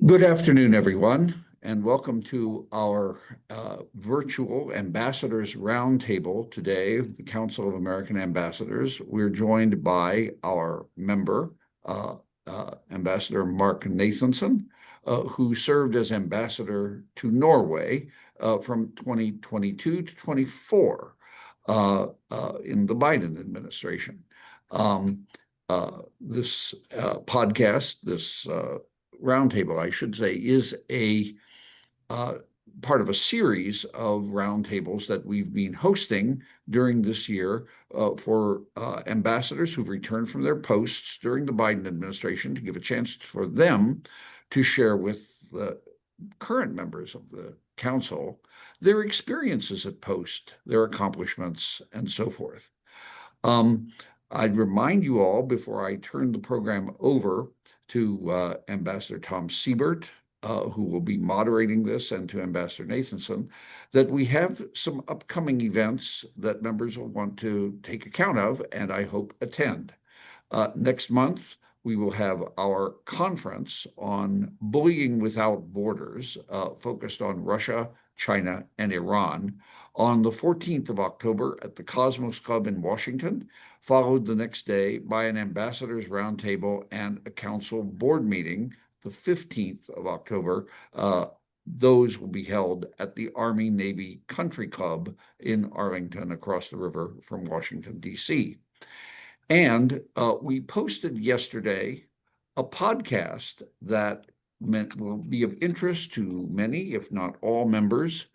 Good afternoon, everyone, and welcome to our virtual Ambassadors Roundtable today of the Council of American Ambassadors. We're joined by our member, Ambassador Marc Nathanson, who served as ambassador to Norway from 2022 to 24 in the Biden administration. This podcast, this roundtable, I should say, is a part of a series of roundtables that we've been hosting during this year for ambassadors who've returned from their posts during the Biden administration to give a chance for them to share with the current members of the council their experiences at post, their accomplishments, and so forth. I'd remind you all, before I turn the program over to Ambassador Tom Siebert, who will be moderating this, and to Ambassador Nathanson, that we have some upcoming events that members will want to take account of, and I hope attend. Next month, we will have our conference on bullying without borders, focused on Russia, China, and Iran, on the 14th of October at the Cosmos Club in Washington, followed the next day by an ambassadors roundtable and a council board meeting, the 15th of October. Those will be held at the Army-Navy Country Club in Arlington, across the river from Washington, D.C. And we posted yesterday a podcast that will be of interest to many, if not all, members,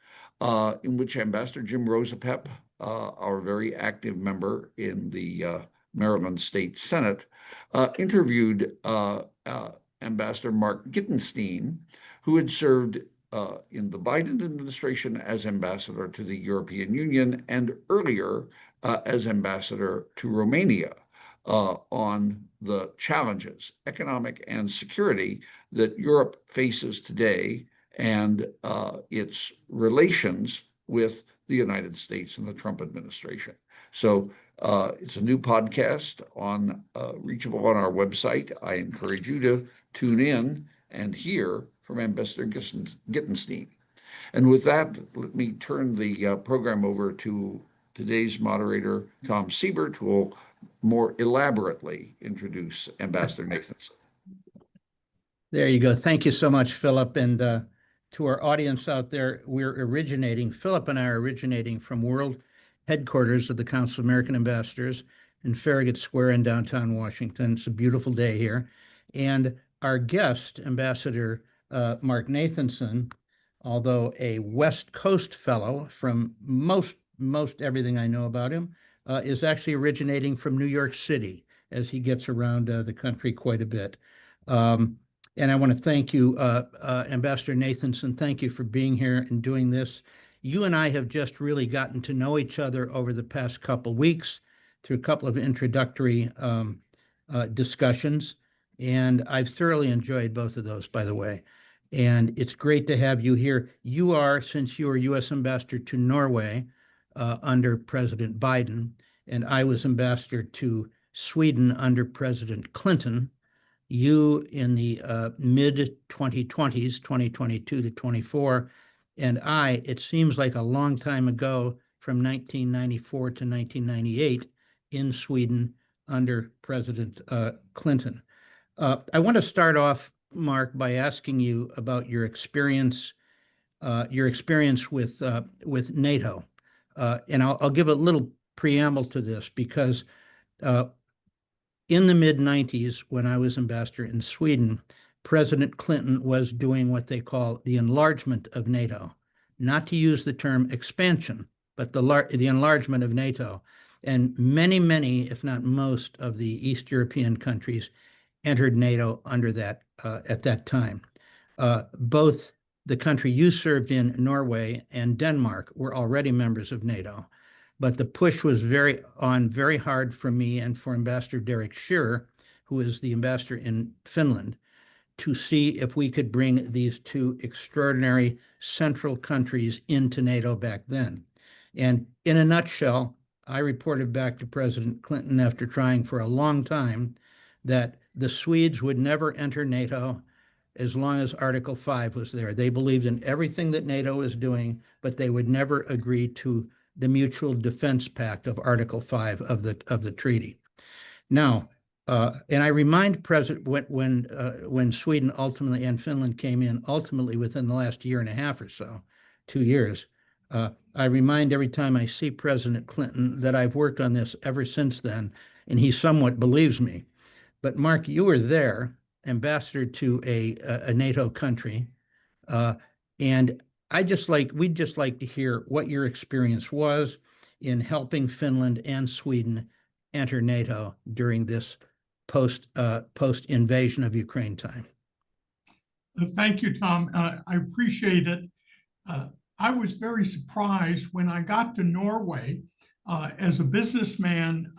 in which Ambassador Jim Rosapep, our very active member in the Maryland State Senate, interviewed Ambassador Marc Nathanson, who had served in the Biden administration as ambassador to the European Union and earlier as ambassador to Romania, on the challenges, economic and security, that Europe faces today and its relations with the United States and the Trump administration. So it's a new podcast reachable on our website. I encourage you to tune in and hear from Ambassador Nathanson. And with that, let me turn the program over to today's moderator, Tom Siebert, who will more elaborately introduce Ambassador Nathanson. There you go. Thank you so much, Philip. And to our audience out there, Philip and I are originating from world headquarters of the Council of American Ambassadors in Farragut Square in downtown Washington. It's a beautiful day here. And our guest, Ambassador Marc Nathanson, although a West Coast fellow from most everything I know about him, is actually originating from New York City, as he gets around the country quite a bit. And I want to thank you, Ambassador Nathanson. Thank you for being here and doing this. You and I have just really gotten to know each other over the past couple of weeks through a couple of introductory discussions. And I've thoroughly enjoyed both of those, by the way. And it's great to have you here. You are, since you are U.S. Ambassador to Norway under President Biden, and I was ambassador to Sweden under President Clinton. You in the mid-2020s, 2022 to 24, and I, it seems like a long time ago, from 1994 to 1998 in Sweden under President Clinton. I want to start off, Marc, by asking you about your experience with NATO. And I'll give a little preamble to this, because in the mid-90s, when I was ambassador in Sweden, President Clinton was doing what they call the enlargement of NATO, not to use the term expansion, but the enlargement of NATO. And many, if not most, of the East European countries entered NATO under that at that time. Both the country you served in, Norway, and Denmark were already members of NATO. But the push was very hard for me and for Ambassador Derek Shearer, who is the ambassador in Finland, to see if we could bring these two extraordinary central countries into NATO back then. And in a nutshell, I reported back to President Clinton, after trying for a long time, that the Swedes would never enter NATO, as long as Article 5 was there. They believed in everything that NATO is doing, but they would never agree to the Mutual Defense Pact of Article 5 of the treaty. Now, and I remind President when Sweden ultimately and Finland came in, ultimately within the last year and a half or so, 2 years, I remind every time I see President Clinton that I've worked on this ever since then, and he somewhat believes me. But Mark, you were there, ambassador to a NATO country, and we'd just like to hear what your experience was in helping Finland and Sweden enter NATO during this post invasion of Ukraine time. Thank you, Tom. I appreciate it. I was very surprised when I got to Norway as a businessman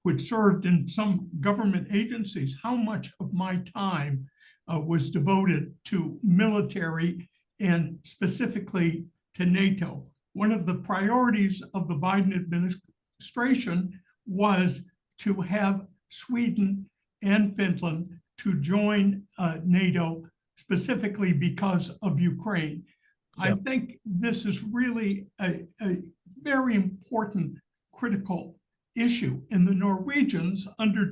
who had served in some government agencies, how much of my time was devoted to military and specifically to NATO. One of the priorities of the Biden administration was to have Sweden and Finland to join NATO specifically because of Ukraine. Yep. I think this is really a very important, critical issue. And the Norwegians, under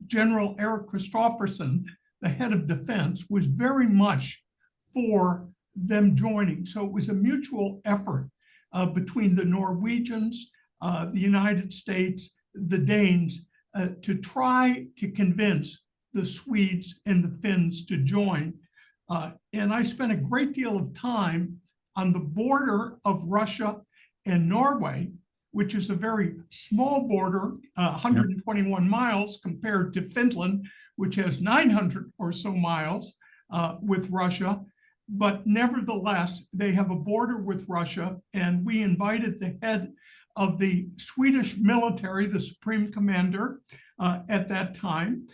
General Erik Kristoffersen, the head of defense, was very much for them joining. So it was a mutual effort between the Norwegians, the United States, the Danes, to try to convince the Swedes and the Finns to join. And I spent a great deal of time on the border of Russia and Norway, which is a very small border, 121 miles compared to Finland, which has 900 or so miles with Russia. But nevertheless, they have a border with Russia, and we invited the head of the Swedish military, the Supreme Commander at that time,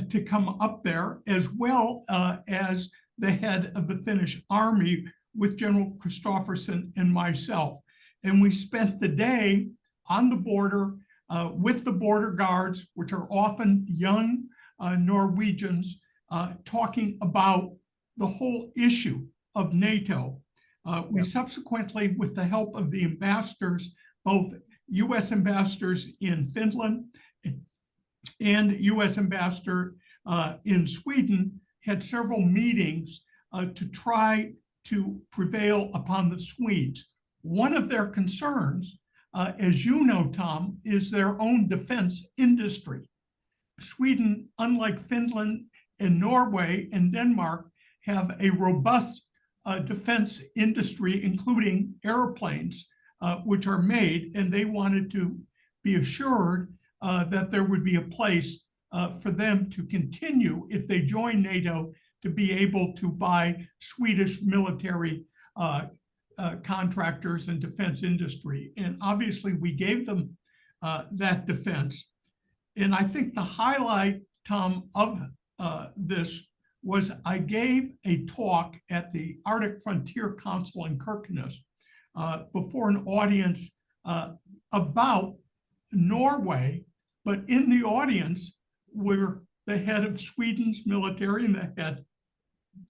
to come up there, as well as the head of the Finnish army with General Kristoffersen and myself. And we spent the day on the border with the border guards, which are often young Norwegians, talking about the whole issue of NATO. We subsequently, with the help of the ambassadors, both U.S. ambassadors in Finland and U.S. ambassador in Sweden, had several meetings to try to prevail upon the Swedes. One of their concerns, as you know, Tom, is their own defense industry. Sweden, unlike Finland and Norway and Denmark, have a robust defense industry, including airplanes, which are made, and they wanted to be assured that there would be a place for them to continue, if they join NATO, to be able to buy Swedish military contractors and defense industry. And obviously we gave them that defense. And I think the highlight, Tom, of this was I gave a talk at the Arctic Frontier Council in Kirkenes before an audience about Norway, but in the audience were the head of Sweden's military and the head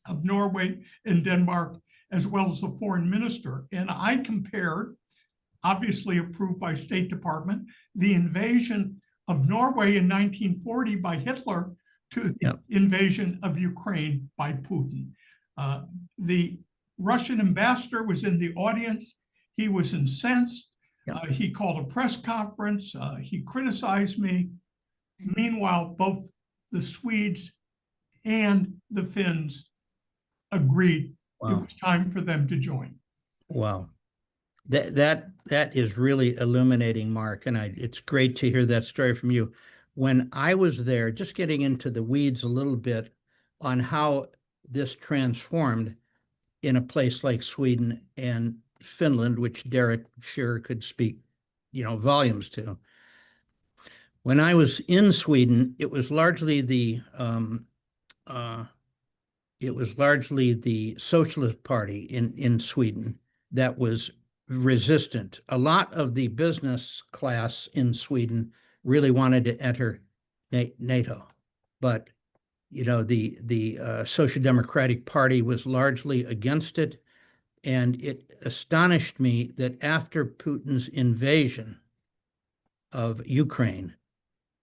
of Norway and Denmark, as well as the foreign minister. And I compared, obviously approved by State Department, the invasion of Norway in 1940 by Hitler to the invasion of Ukraine by Putin. The Russian ambassador was in the audience. He was incensed. He called a press conference. He criticized me. Meanwhile, both the Swedes and the Finns agreed it was time for them to join. Wow. That is really illuminating, Mark, and it's great to hear that story from you. When I was there, just getting into the weeds a little bit on how this transformed in a place like Sweden and Finland, which Derek sure could speak, volumes to. When I was in Sweden, it was largely the Socialist Party in Sweden that was resistant. A lot of the business class in Sweden really wanted to enter NATO, but the Social Democratic Party was largely against it. And it astonished me that after Putin's invasion of Ukraine,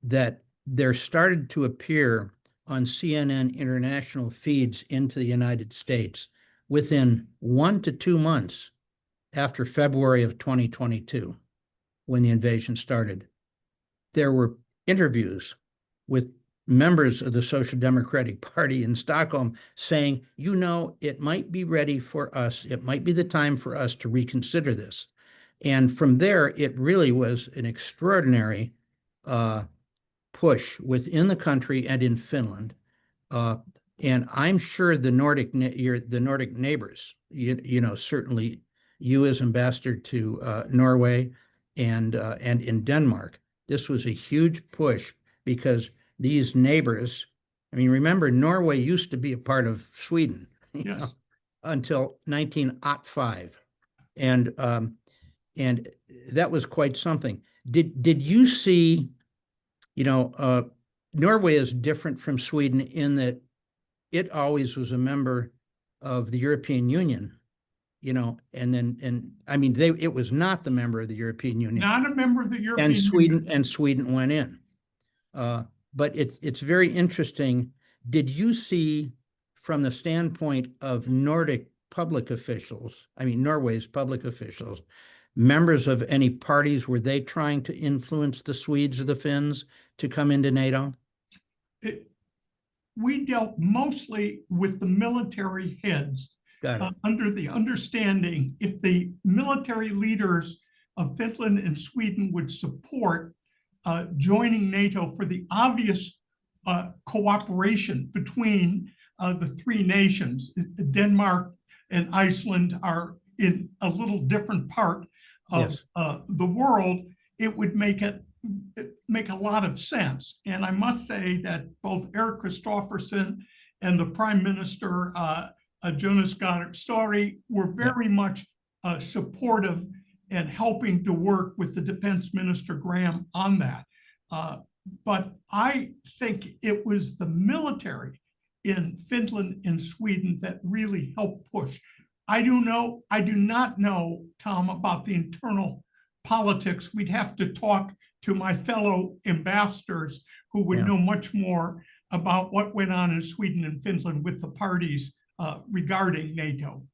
that there started to appear on CNN international feeds into the United States within 1 to 2 months after February of 2022, when the invasion started. There were interviews with members of the Social Democratic Party in Stockholm saying, it might be ready for us. It might be the time for us to reconsider this. And from there, it really was an extraordinary push within the country and in Finland. And I'm sure the Nordic neighbors, certainly you as ambassador to Norway and in Denmark, this was a huge push because these neighbors, remember, Norway used to be a part of Sweden, yes, until 1905. And that was quite something. Did you see, Norway is different from Sweden in that it always was a member of the European Union, it was not the member of the European Union. Not a member of the European Union. And Sweden went in. But it's very interesting. Did you see, from the standpoint of Nordic public officials, Norway's public officials, members of any parties, were they trying to influence the Swedes or the Finns to come into NATO? We dealt mostly with the military heads under the understanding if the military leaders of Finland and Sweden would support joining NATO for the obvious cooperation between the three nations. Denmark and Iceland are in a little different part of the world. It would make a lot of sense. And I must say that both Erik Kristoffersen and the Prime Minister, Jonas Gahr Støre, were very much supportive and helping to work with the Defense Minister Graham on that. But I think it was the military in Finland and Sweden that really helped push. I do not know, Tom, about the internal politics. We'd have to talk to my fellow ambassadors who would know much more about what went on in Sweden and Finland with the parties regarding NATO.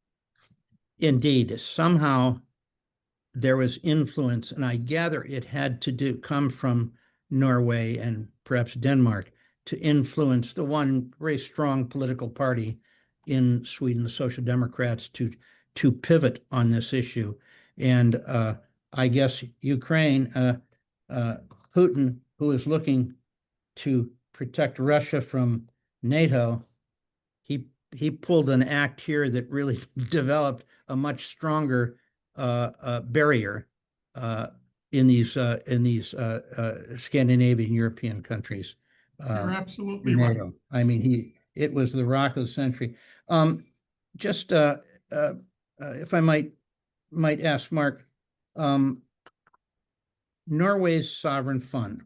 Indeed, somehow there was influence, and I gather it had to come from Norway and perhaps Denmark to influence the one very strong political party in Sweden, the Social Democrats, to pivot on this issue. And I guess Ukraine, Putin, who is looking to protect Russia from NATO, he pulled an act here that really developed a much stronger barrier in these Scandinavian European countries. You're absolutely right. It was the rock of the century. Just if I might ask, Mark, Norway's Sovereign Fund.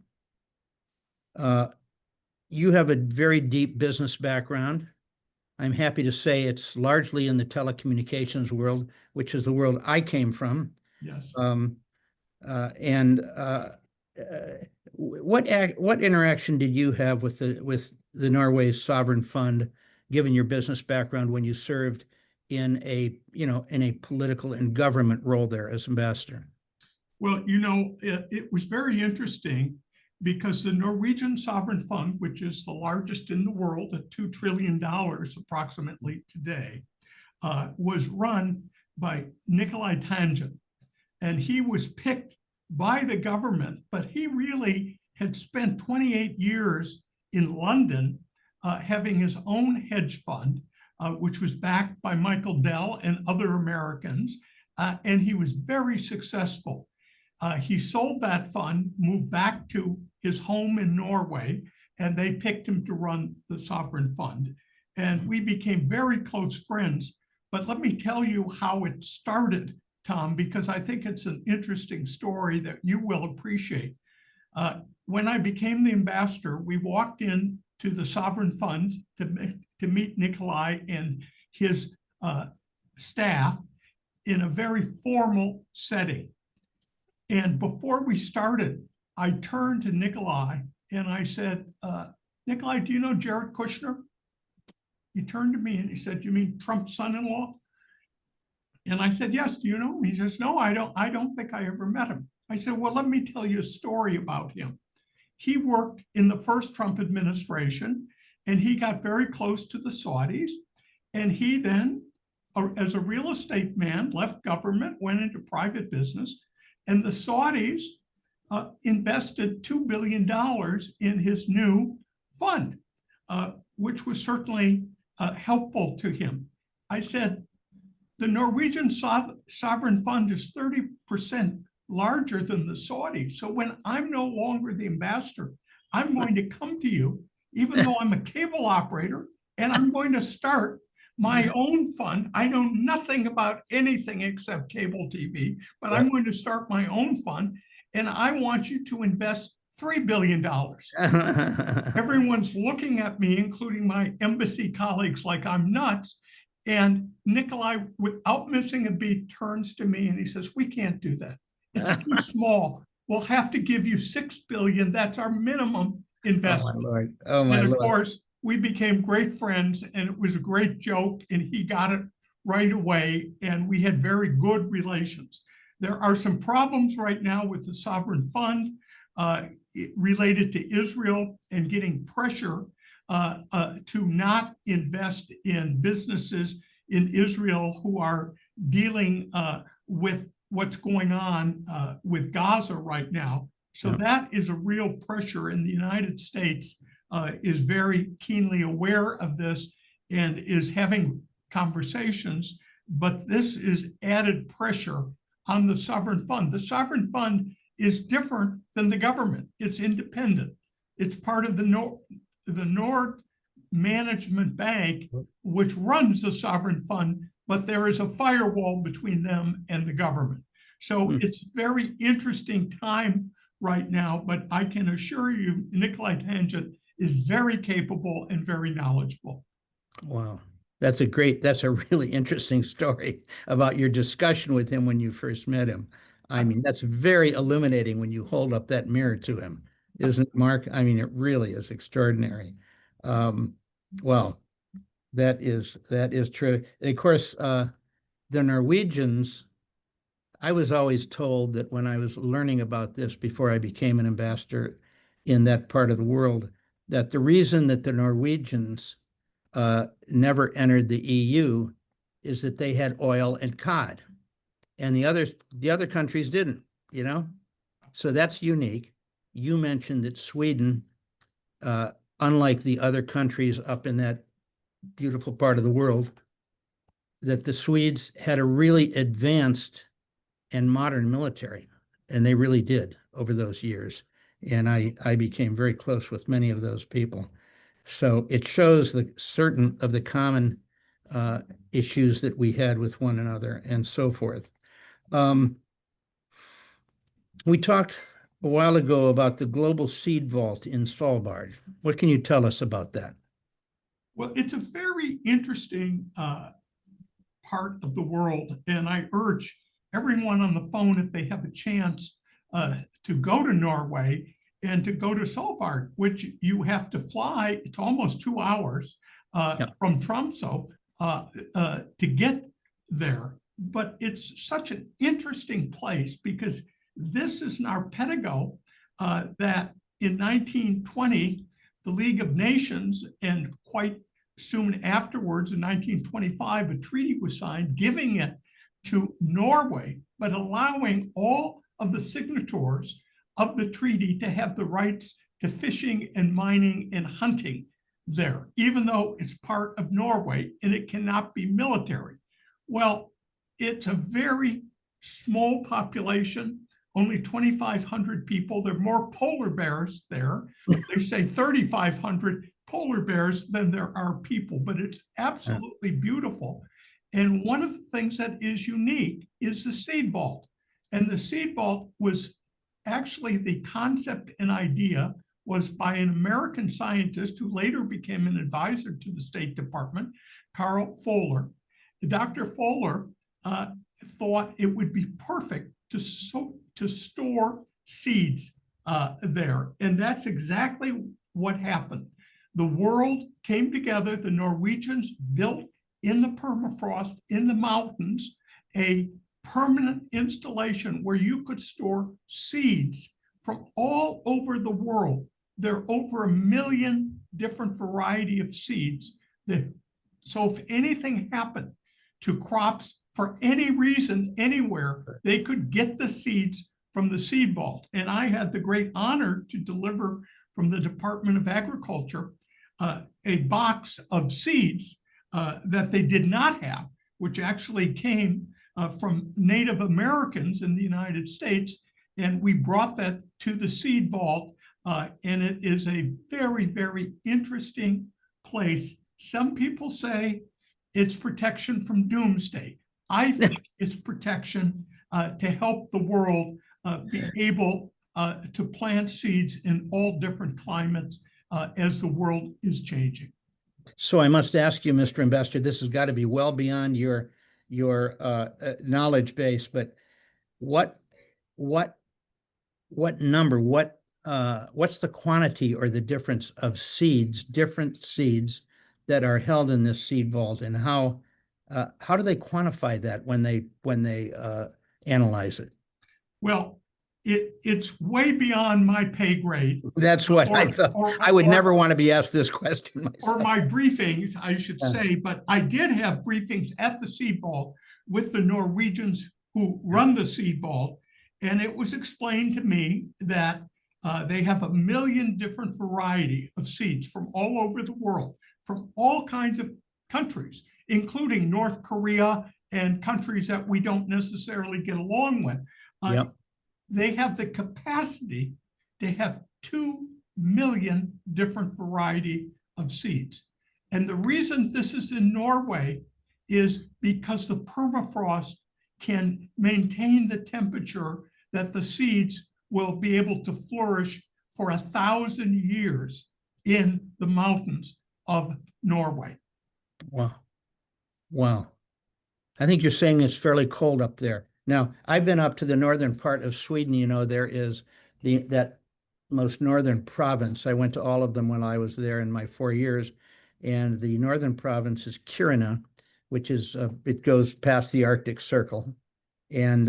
You have a very deep business background. I'm happy to say it's largely in the telecommunications world, which is the world I came from. Yes. What interaction did you have with the Norway's Sovereign Fund, given your business background, when you served in a political and government role there as ambassador? Well, it was very interesting because the Norwegian Sovereign Fund, which is the largest in the world at $2 trillion approximately today, was run by Nicolai Tangen. And he was picked by the government, but he really had spent 28 years in London having his own hedge fund, which was backed by Michael Dell and other Americans, and he was very successful. He sold that fund, moved back to his home in Norway, and they picked him to run the Sovereign Fund. And we became very close friends. But let me tell you how it started, Tom, because I think it's an interesting story that you will appreciate. When I became the ambassador, we walked in to the Sovereign Fund to meet Nikolai and his staff in a very formal setting. And before we started, I turned to Nikolai and I said, Nikolai, do you know Jared Kushner? He turned to me and he said, you mean Trump's son-in-law? And I said, yes, do you know him? He says, no, I don't think I ever met him. I said, well, let me tell you a story about him. He worked in the first Trump administration and he got very close to the Saudis. And he then, as a real estate man, left government, went into private business. And the Saudis invested $2 billion in his new fund, which was certainly helpful to him. I said, the Norwegian Sovereign Fund is 30% larger than the Saudis. So when I'm no longer the ambassador, I'm going to come to you, even though I'm a cable operator, and I'm going to start my own fund. I know nothing about anything except cable TV, but I'm going to start my own fund, and I want you to invest $3 billion. Everyone's looking at me, including my embassy colleagues, like I'm nuts. And Nikolai, without missing a beat, turns to me and he says, we can't do that. It's too small. We'll have to give you $6 billion. That's our minimum investment. Oh, my Lord. Oh, my and of Lord. course, we became great friends and it was a great joke and he got it right away. And we had very good relations. There are some problems right now with the Sovereign Fund related to Israel and getting pressure to not invest in businesses in Israel who are dealing with what's going on with Gaza right now. So that is a real pressure, and the United States is very keenly aware of this and is having conversations, but this is added pressure on the Sovereign Fund. The Sovereign Fund is different than the government. It's independent. It's part of the Nord Management Bank, which runs the Sovereign Fund, but there is a firewall between them and the government. So it's a very interesting time right now, but I can assure you, Nikolai Tangent is very capable and very knowledgeable. Wow. That's a really interesting story about your discussion with him when you first met him. I mean, that's very illuminating when you hold up that mirror to him, isn't it, Mark? I mean, it really is extraordinary. Well, that is true. And of course, the Norwegians, I was always told that when I was learning about this before I became an ambassador in that part of the world, that the reason that the Norwegians never entered the EU is that they had oil and cod, and the other countries didn't, you know? So that's unique. You mentioned that Sweden, unlike the other countries up in that beautiful part of the world, that the Swedes had a really advanced and modern military, and they really did over those years. And I became very close with many of those people. So it shows certain of the common issues that we had with one another and so forth. We talked a while ago about the global seed vault in Svalbard. What can you tell us about that? Well, it's a very interesting part of the world, and I urge everyone on the phone, if they have a chance, to go to Norway and to go to Svalbard, which you have to fly. It's almost 2 hours from Tromsø to get there. But it's such an interesting place because this is an archipelago that in 1920, the League of Nations, and quite soon afterwards, in 1925, a treaty was signed giving it to Norway, but allowing all of the signatories of the treaty to have the rights to fishing and mining and hunting there, even though it's part of Norway and it cannot be military. Well, it's a very small population, only 2,500 people. There are more polar bears there. They say 3,500 polar bears than there are people, but it's absolutely beautiful. And one of the things that is unique is the seed vault. And the seed vault was actually the concept and idea was by an American scientist who later became an advisor to the State Department, Carl Fowler. Dr. Fowler thought it would be perfect to store seeds there. And that's exactly what happened. The world came together. The Norwegians built in the permafrost, in the mountains, a permanent installation where you could store seeds from all over the world. There are over 1 million different variety of seeds. So if anything happened to crops for any reason anywhere, they could get the seeds from the seed vault. And I had the great honor to deliver from the Department of Agriculture a box of seeds that they did not have, which actually came from Native Americans in the United States. And we brought that to the seed vault. And it is a very, very interesting place. Some people say it's protection from doomsday. I think it's protection to help the world be able to plant seeds in all different climates as the world is changing. So I must ask you, Mr. Ambassador, this has got to be well beyond your knowledge base, but what number, what's the quantity or the difference of seeds, different seeds that are held in this seed vault, and how do they quantify that when they analyze it? Well, it's way beyond my pay grade. That's what I thought. I would never want to be asked this question myself. Or my briefings, I should say, but I did have briefings at the seed vault with the Norwegians who run the seed vault, and it was explained to me that they have 1 million different variety of seeds from all over the world, from all kinds of countries, including North Korea and countries that we don't necessarily get along with. Yep. They have the capacity to have 2 million different variety of seeds. And the reason this is in Norway is because the permafrost can maintain the temperature that the seeds will be able to flourish for 1,000 years in the mountains of Norway. Wow. Wow. I think you're saying it's fairly cold up there. Now, I've been up to the northern part of Sweden. You know, there is that most northern province. I went to all of them when I was there in my 4 years. And the northern province is Kiruna, which is, it goes past the Arctic Circle. And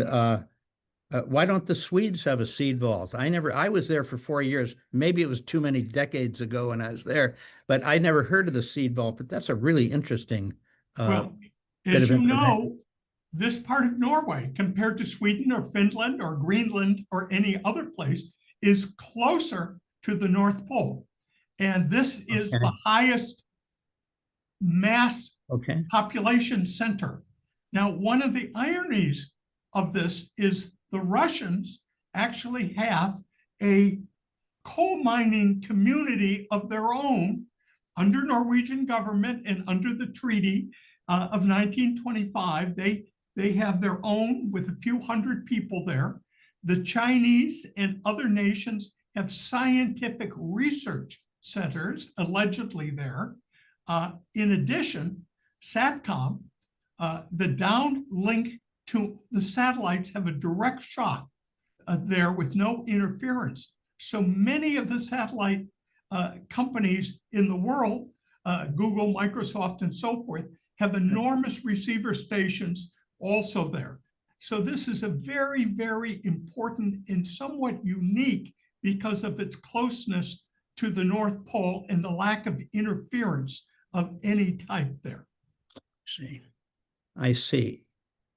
why don't the Swedes have a seed vault? I was there for 4 years. Maybe it was too many decades ago when I was there, but I never heard of the seed vault. But that's a really interesting well, as you know, this part of Norway, compared to Sweden or Finland or Greenland or any other place, is closer to the North Pole. And this is the highest mass population center. Now, one of the ironies of this is the Russians actually have a coal mining community of their own under Norwegian government and under the treaty of 1925. They have their own with a few hundred people there. The Chinese and other nations have scientific research centers allegedly there. In addition, SATCOM, the downlink to the satellites, have a direct shot there with no interference. So many of the satellite companies in the world, Google, Microsoft, and so forth, have enormous receiver stations also there. So this is a very, very important and somewhat unique because of its closeness to the North Pole and the lack of interference of any type there. I see.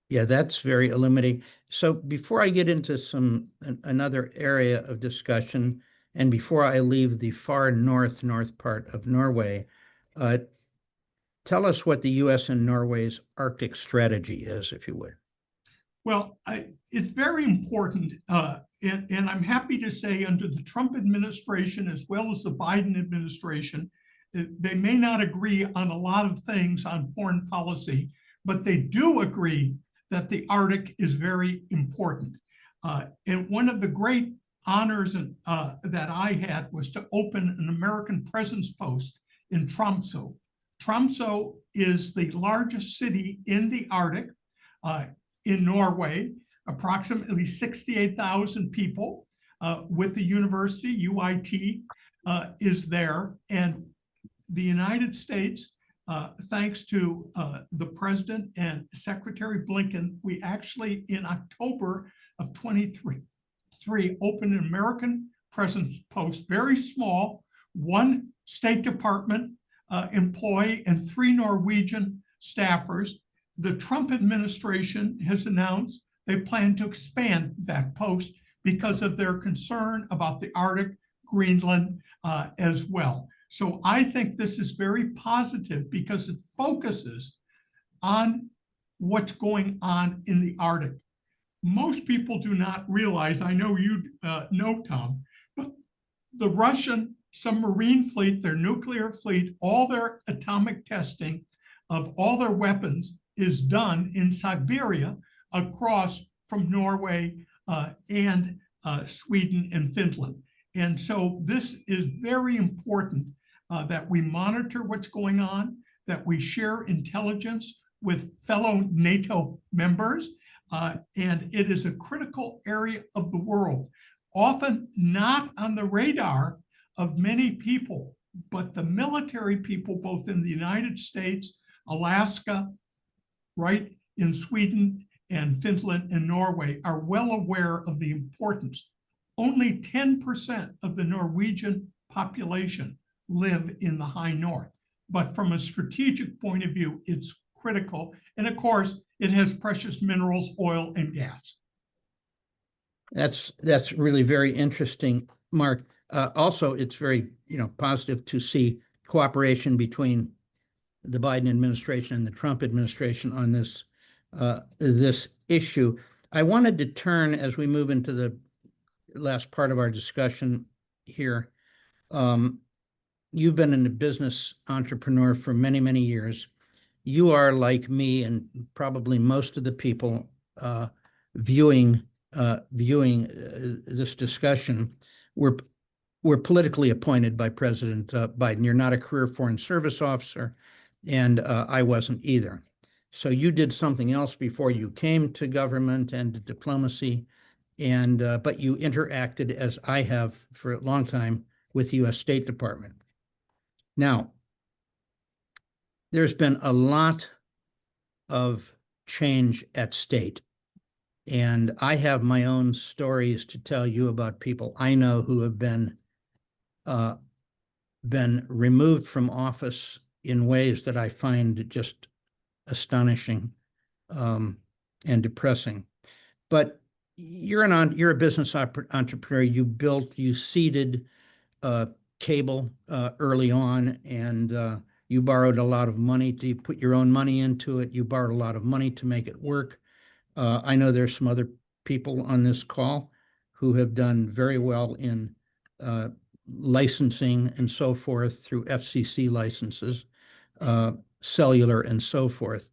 Yeah, that's very illuminating. So before I get into another area of discussion, and before I leave the far north part of Norway, tell us what the U.S. and Norway's Arctic strategy is, if you would. Well, it's very important, and I'm happy to say under the Trump administration as well as the Biden administration, they may not agree on a lot of things on foreign policy, but they do agree that the Arctic is very important. And one of the great honors that I had was to open an American presence post in Tromsø. Tromsø is the largest city in the Arctic in Norway, approximately 68,000 people with the university, UIT, is there. And the United States, thanks to the president and Secretary Blinken, we actually in October of 23 opened an American presence post, very small, 1 State Department employee and 3 Norwegian staffers. The Trump administration has announced they plan to expand that post because of their concern about the Arctic, Greenland as well. So I think this is very positive because it focuses on what's going on in the Arctic. Most people do not realize, I know you know, Tom, but the Russian submarine fleet, their nuclear fleet, all their atomic testing of all their weapons is done in Siberia across from Norway and Sweden and Finland. And so this is very important that we monitor what's going on, that we share intelligence with fellow NATO members, and it is a critical area of the world, often not on the radar of many people, but the military people, both in the United States, Alaska, right in Sweden and Finland and Norway, are well aware of the importance. Only 10% of the Norwegian population live in the high north. But from a strategic point of view, it's critical. And of course, it has precious minerals, oil, and gas. That's really very interesting, Mark. Also, it's very positive to see cooperation between the Biden administration and the Trump administration on this this issue. I wanted to turn, as we move into the last part of our discussion here. You've been a business entrepreneur for many, many years. You are like me and probably most of the people viewing this discussion. We're politically appointed by President Biden. You're not a career foreign service officer, and I wasn't either. So you did something else before you came to government and to diplomacy, and but you interacted, as I have for a long time, with the U.S. State Department. Now, there's been a lot of change at state, and I have my own stories to tell you about people I know who have been removed from office in ways that I find just astonishing and depressing. But you're a business entrepreneur. You seeded cable early on, and you borrowed a lot of money to put your own money into it. You borrowed a lot of money to make it work. I know there's some other people on this call who have done very well in licensing and so forth through FCC licenses, cellular and so forth.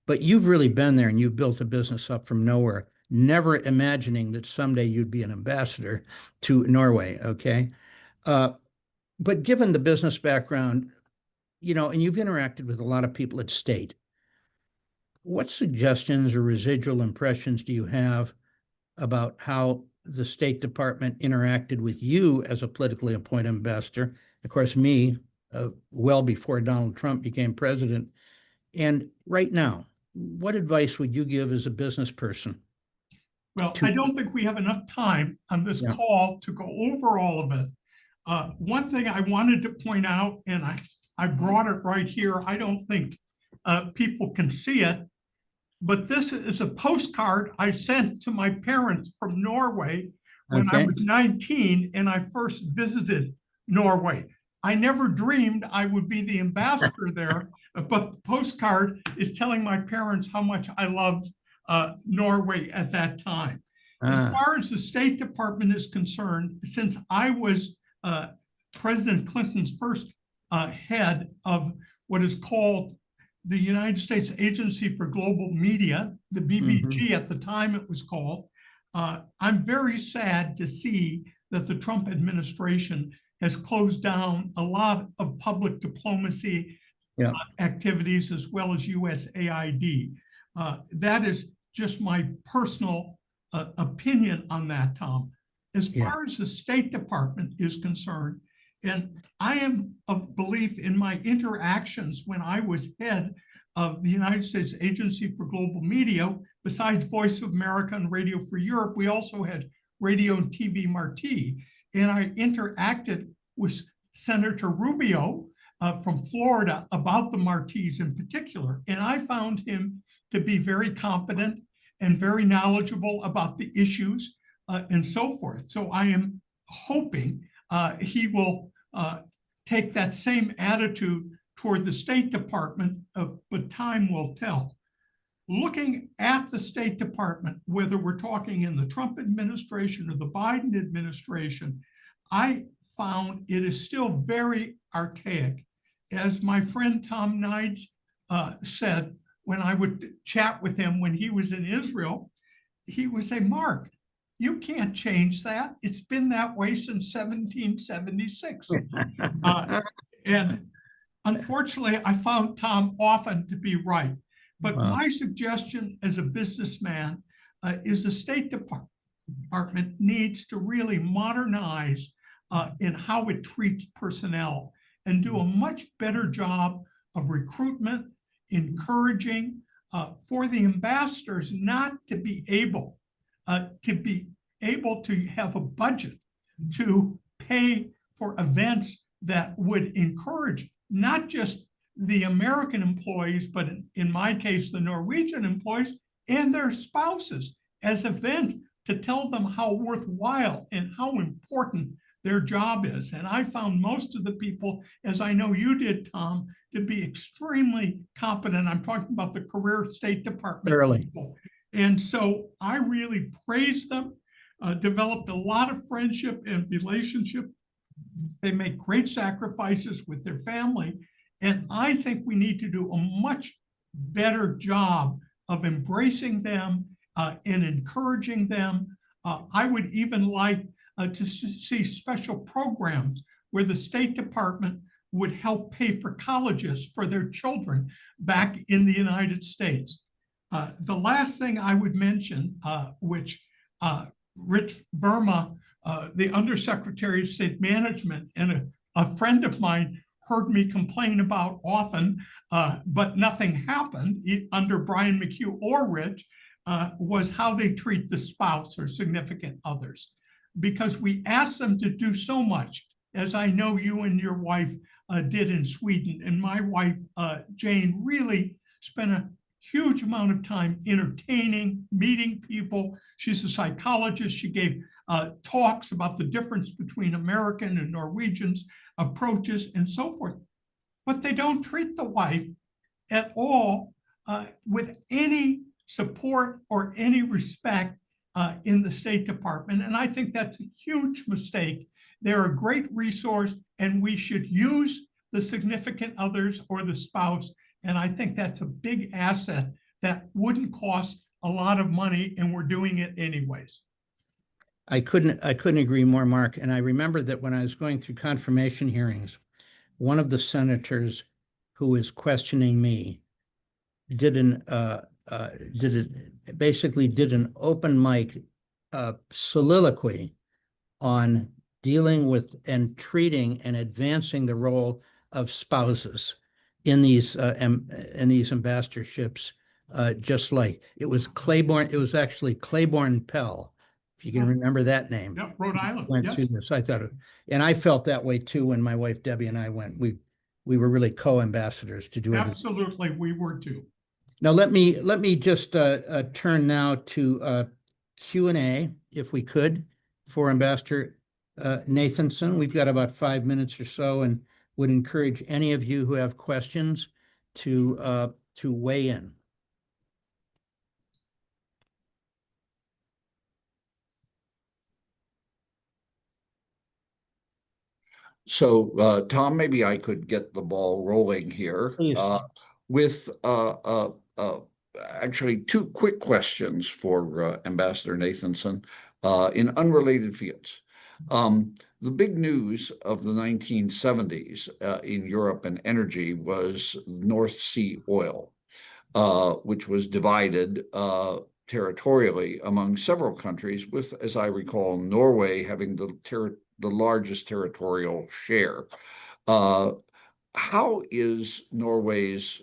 But you've really been there and you've built a business up from nowhere, never imagining that someday you'd be an ambassador to Norway, okay? But given the business background, and you've interacted with a lot of people at state, what suggestions or residual impressions do you have about how the State Department interacted with you as a politically appointed ambassador? Of course, me, well before Donald Trump became president. And right now, what advice would you give as a business person? Well, I don't think we have enough time on this call to go over all of it. One thing I wanted to point out, and I brought it right here. I don't think people can see it, but this is a postcard I sent to my parents from Norway when I was 19 and I first visited Norway. I never dreamed I would be the ambassador there, but the postcard is telling my parents how much I loved Norway at that time. As far as the State Department is concerned, since I was President Clinton's first head of what is called the United States Agency for Global Media, the BBG at the time it was called, I'm very sad to see that the Trump administration has closed down a lot of public diplomacy activities as well as USAID. That is just my personal opinion on that, Tom. As far as the State Department is concerned, and I am of belief in my interactions when I was head of the United States Agency for Global Media, besides Voice of America and Radio for Europe, we also had Radio and TV Marti. And I interacted with Senator Rubio from Florida about the Martis in particular. And I found him to be very competent and very knowledgeable about the issues and so forth. So I am hoping he will take that same attitude toward the State Department, but time will tell. Looking at the State Department, whether we're talking in the Trump administration or the Biden administration, I found it is still very archaic. As my friend Tom Nides said, when I would chat with him when he was in Israel, he would say, Mark, you can't change that. It's been that way since 1776. And unfortunately, I found Tom often to be right. But my suggestion as a businessman is the State Department needs to really modernize in how it treats personnel and do a much better job of recruitment, encouraging for the ambassadors not to be able to have a budget to pay for events that would encourage not just the American employees, but in my case, the Norwegian employees and their spouses as events to tell them how worthwhile and how important their job is. And I found most of the people, as I know you did, Tom, to be extremely competent. I'm talking about the career State Department people. And so I really praised them, developed a lot of friendship and relationship. They make great sacrifices with their family. And I think we need to do a much better job of embracing them and encouraging them. I would even like to see special programs where the State Department would help pay for colleges for their children back in the United States. The last thing I would mention, which Rich Verma, the Undersecretary of State Management, and a friend of mine heard me complain about often, but nothing happened under Brian McHugh or Rich, was how they treat the spouse or significant others. Because we ask them to do so much, as I know you and your wife did in Sweden. And my wife, Jane, really spent a huge amount of time entertaining, meeting people. She's a psychologist. She gave talks about the difference between American and Norwegians approaches and so forth. But they don't treat the wife at all with any support or any respect in the State Department. And I think that's a huge mistake. They're a great resource, and we should use the significant others or the spouse. And I think that's a big asset that wouldn't cost a lot of money, and we're doing it anyways. I couldn't agree more, Mark. And I remember that when I was going through confirmation hearings, one of the senators who was questioning me basically did an open mic soliloquy on dealing with and treating and advancing the role of spouses in these ambassadorships, just like it was Claiborne. It was actually Claiborne Pell, if you can remember that name. Yep, Rhode Island. Went through this. I thought, and I felt that way too when my wife Debbie and I went. We were really co-ambassadors to do it. Absolutely, we were too. Now let me just turn now to Q&A, if we could, for Ambassador Nathanson. We've got about 5 minutes or so, and would encourage any of you who have questions to weigh in. So, Tom, maybe I could get the ball rolling here with actually two quick questions for Ambassador Nathanson in unrelated fields. The big news of the 1970s in Europe and energy was North Sea oil, which was divided territorially among several countries, with, as I recall, Norway having the largest territorial share. How is Norway's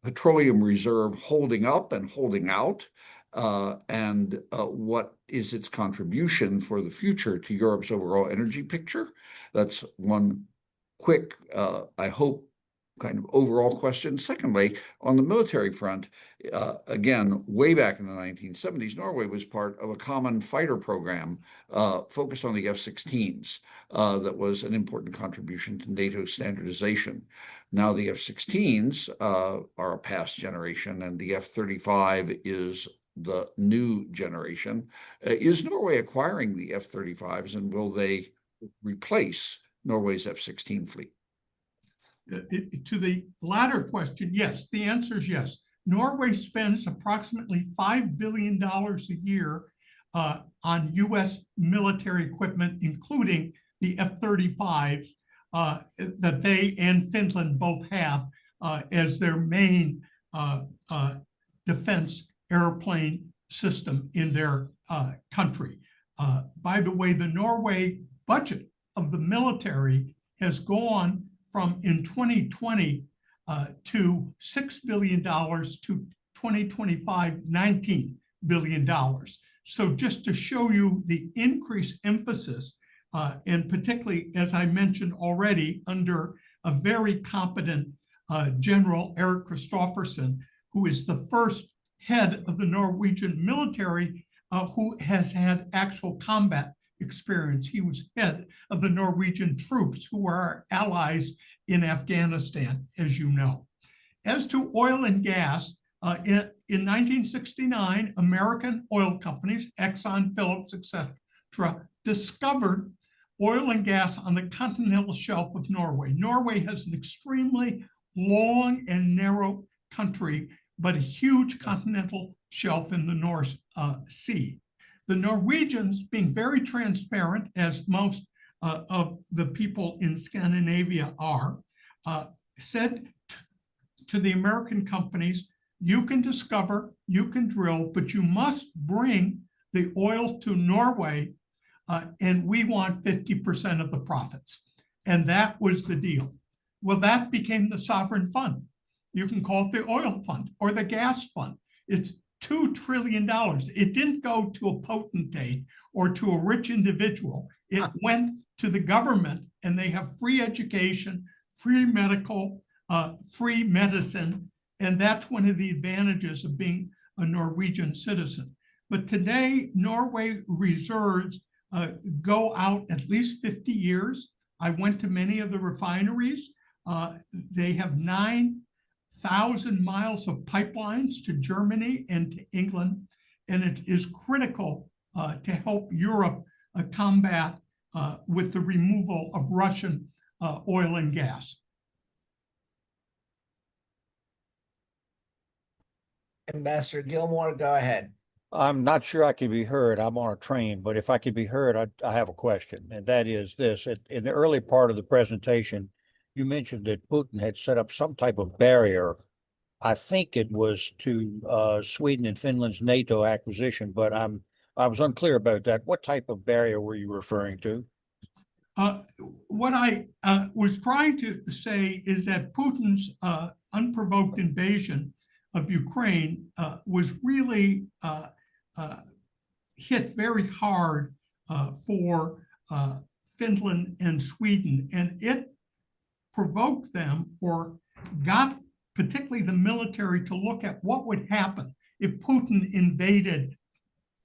petroleum reserve holding up and holding out? And what is its contribution for the future to Europe's overall energy picture? That's one quick, I hope, kind of overall question. Secondly, on the military front, again, way back in the 1970s, Norway was part of a common fighter program focused on the F-16s that was an important contribution to NATO standardization. Now the F-16s are a past generation, and the F-35 is the new generation. Is Norway acquiring the F-35s, and will they replace Norway's F-16 fleet? To the latter question, yes. The answer is yes. Norway spends approximately $5 billion a year on U.S. military equipment, including the F-35s that they and Finland both have as their main defense airplane system in their country. By the way, the Norway budget of the military has gone from in 2020 to $6 billion to 2025, $19 billion. So just to show you the increased emphasis, and particularly, as I mentioned already, under a very competent General Erik Kristoffersen, who is the first head of the Norwegian military who has had actual combat experience. He was head of the Norwegian troops who are our allies in Afghanistan, as you know. As to oil and gas, in 1969, American oil companies, Exxon, Phillips, etc., discovered oil and gas on the continental shelf of Norway. Norway has an extremely long and narrow country, but a huge continental shelf in the North Sea. The Norwegians, being very transparent, as most of the people in Scandinavia are, said to the American companies, you can discover, you can drill, but you must bring the oil to Norway, and we want 50% of the profits. And that was the deal. Well, that became the sovereign fund. You can call it the oil fund or the gas fund. It's $2 trillion. It didn't go to a potentate or to a rich individual. It went to the government, and they have free education, free medical, free medicine. And that's one of the advantages of being a Norwegian citizen. But today, Norway reserves go out at least 50 years. I went to many of the refineries. They have 9,000 miles of pipelines to Germany and to England, and it is critical to help Europe combat with the removal of Russian oil and gas. Ambassador Gilmore, go ahead. I'm not sure I can be heard. I'm on a train, but if I could be heard, I have a question, and that is this. In the early part of the presentation, you mentioned that Putin had set up some type of barrier. I think it was to Sweden and Finland's NATO acquisition, but I was unclear about that. What type of barrier were you referring to? What I was trying to say is that Putin's unprovoked invasion of Ukraine was really hit very hard for Finland and Sweden, and it provoked them, or got particularly the military, to look at what would happen if Putin invaded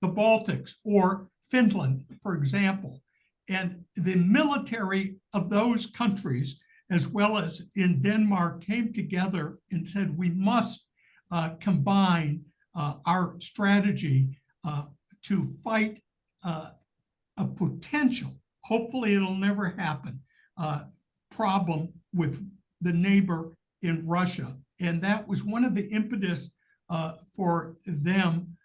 the Baltics or Finland, for example. And the military of those countries, as well as in Denmark, came together and said, we must combine our strategy to fight a potential, hopefully it'll never happen, problem with the neighbor in Russia. And that was one of the impetus for them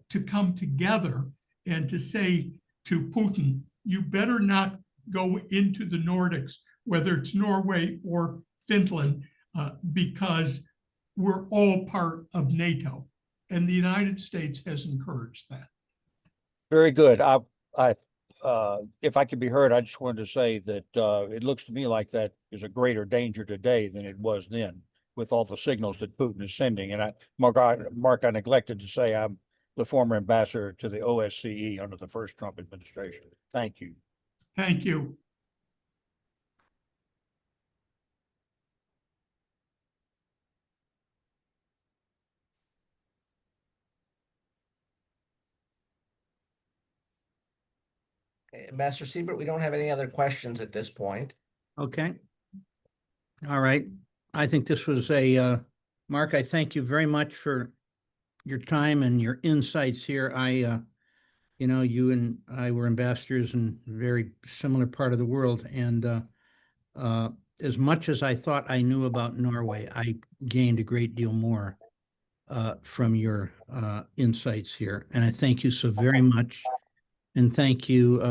to come together and to say to Putin, you better not go into the Nordics, whether it's Norway or Finland, because we're all part of NATO, and the United States has encouraged that. Very good. If I could be heard, I just wanted to say that it looks to me like that is a greater danger today than it was then, with all the signals that Putin is sending. And Mark, I neglected to say I'm the former ambassador to the OSCE under the first Trump administration. Thank you. Thank you. Ambassador Siebert, we don't have any other questions at this point. Okay. All right. I think this was Mark, I thank you very much for your time and your insights here. You know, you and I were ambassadors in a very similar part of the world. And as much as I thought I knew about Norway, I gained a great deal more from your insights here. And I thank you so very much. And thank you,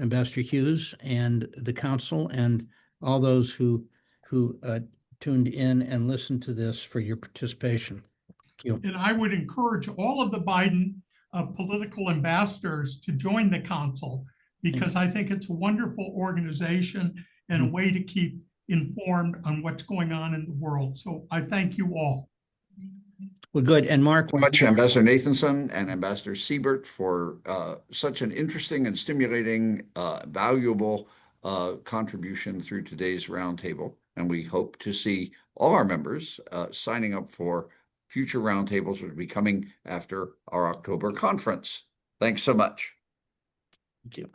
Ambassador Hughes and the council and all those who tuned in and listened to this for your participation. Thank you. And I would encourage all of the Biden political ambassadors to join the council, because I think it's a wonderful organization and a way to keep informed on what's going on in the world. So I thank you all. Well, good. And Mark, Much Ambassador Nathanson and Ambassador Siebert for such an interesting and stimulating, valuable contribution through today's roundtable. And we hope to see all our members signing up for future roundtables, which will be coming after our October conference. Thanks so much. thank you.